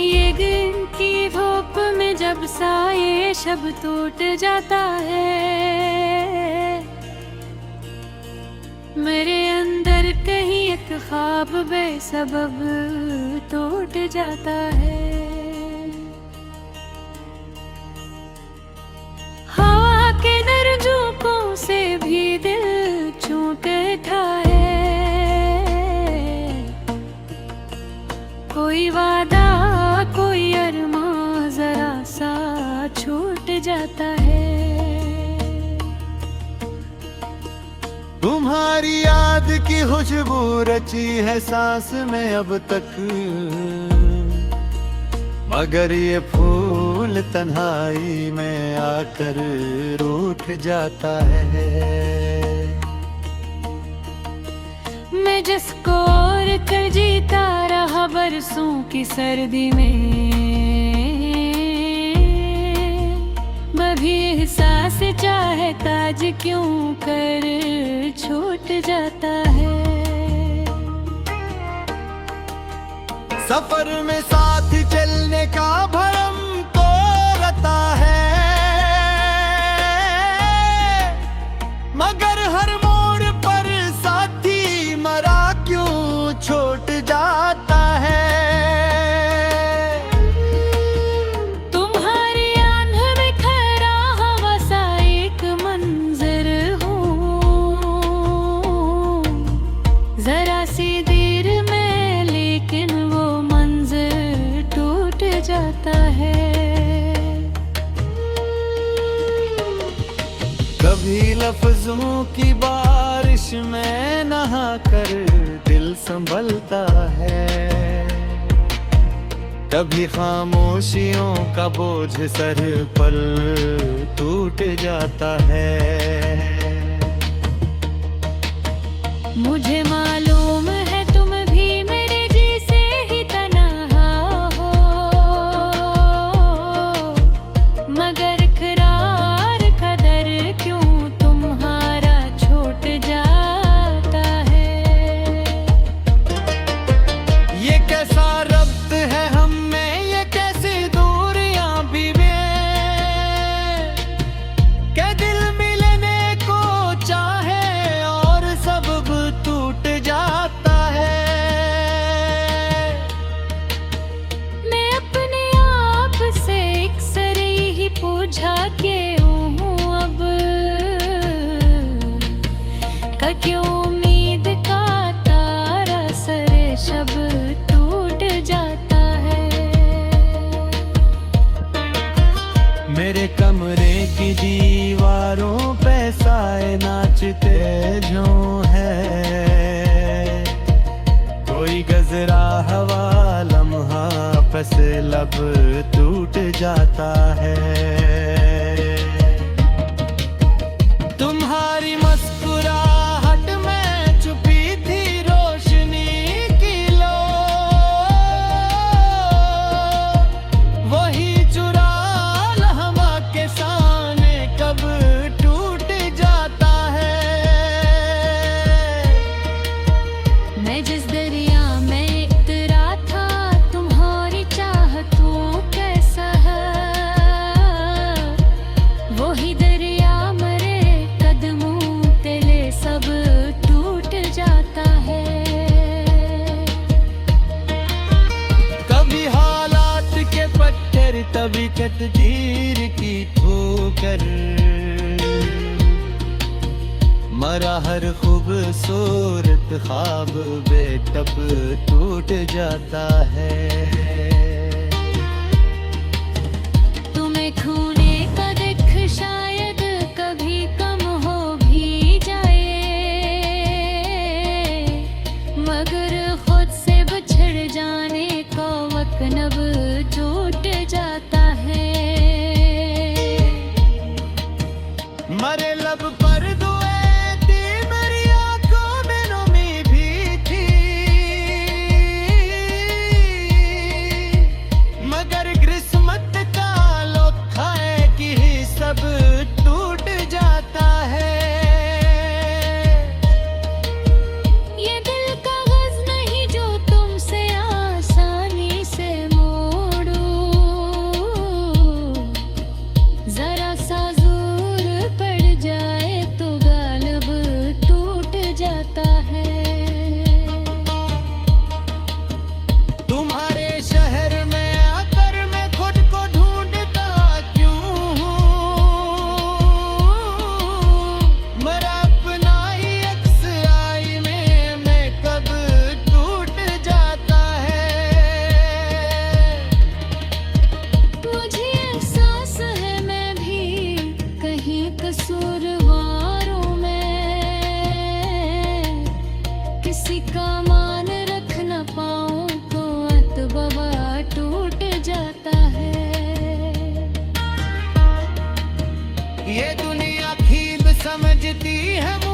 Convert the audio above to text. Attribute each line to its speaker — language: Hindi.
Speaker 1: ये दिन की धूप में जब साये शब टूट जाता है, मेरे अंदर कहीं एक ख्वाब बेसबब टूट जाता है। हवा के नर झोंकों से भी दिल छूटता है, कोई वादा कोई अरमां जरा सा छूट जाता है।
Speaker 2: तुम्हारी याद की खुशबू रची है सांस में अब तक, मगर ये फूल तन्हाई में आकर रूठ जाता है।
Speaker 1: मैं जिसको और कर जीता रहा बरसों की सर्दी में, भी एहसास चाहे ताज क्यों कर छूट जाता है।
Speaker 2: सफर में साथ चलने का भरम तो रहता है, मगर हर मोड़ पर साथी मरा क्यों छूट जाता है।
Speaker 1: जरा सी देर में लेकिन वो मंज़िल टूट जाता है।
Speaker 2: कभी लफ्जों की बारिश में नहा कर दिल संभलता है, कभी खामोशियों का बोझ सर पर टूट जाता है।
Speaker 1: मुझे मालूम है तुम भी मेरे जैसे ही तन्हा हो, मगर इकरार कदर क्यों तुम्हारा छूट जाता है।
Speaker 2: ये कैसा रब्त है हम में, ये कैसी दूरियां भी क्या दिल मिलने को चाहे और सबब टूट जाता है।
Speaker 1: मैं अपने आप से एक सर ही पूछा के हूँ अब, का क्यों उम्मीद का तारा सरे शब टूट जाता है।
Speaker 2: मेरे कमरे की दीवारों पे साए नाचते जो है, कोई गजरा हवा लम्हा पस लब टूट जाता है। तुम्हारी मुस्कुराहट में छुपी थी रोशनी की लो, वही चुरा लम्हा के सामने कब टूट जाता है।
Speaker 1: मैं जिस दरिया में उतरा था तुम्हारी चाहतों कैसा है, वही दरिया मरे कदमों तले सब टूट जाता है।
Speaker 2: कभी हालात के पत्थर तभी तकदीर की ठोकर, मरा हर खूबसूरत ख्वाब बेटब टूट जाता है।
Speaker 1: तुम्हें खोने का दुख शायद कभी कम हो भी जाए, मगर खुद से बिछड़ जाने का वक्त नब टूट जाता है।
Speaker 2: मरे लब पर दुए थी मेरी आंखों में नमी भी थी, ये दुनिया खीब समझती है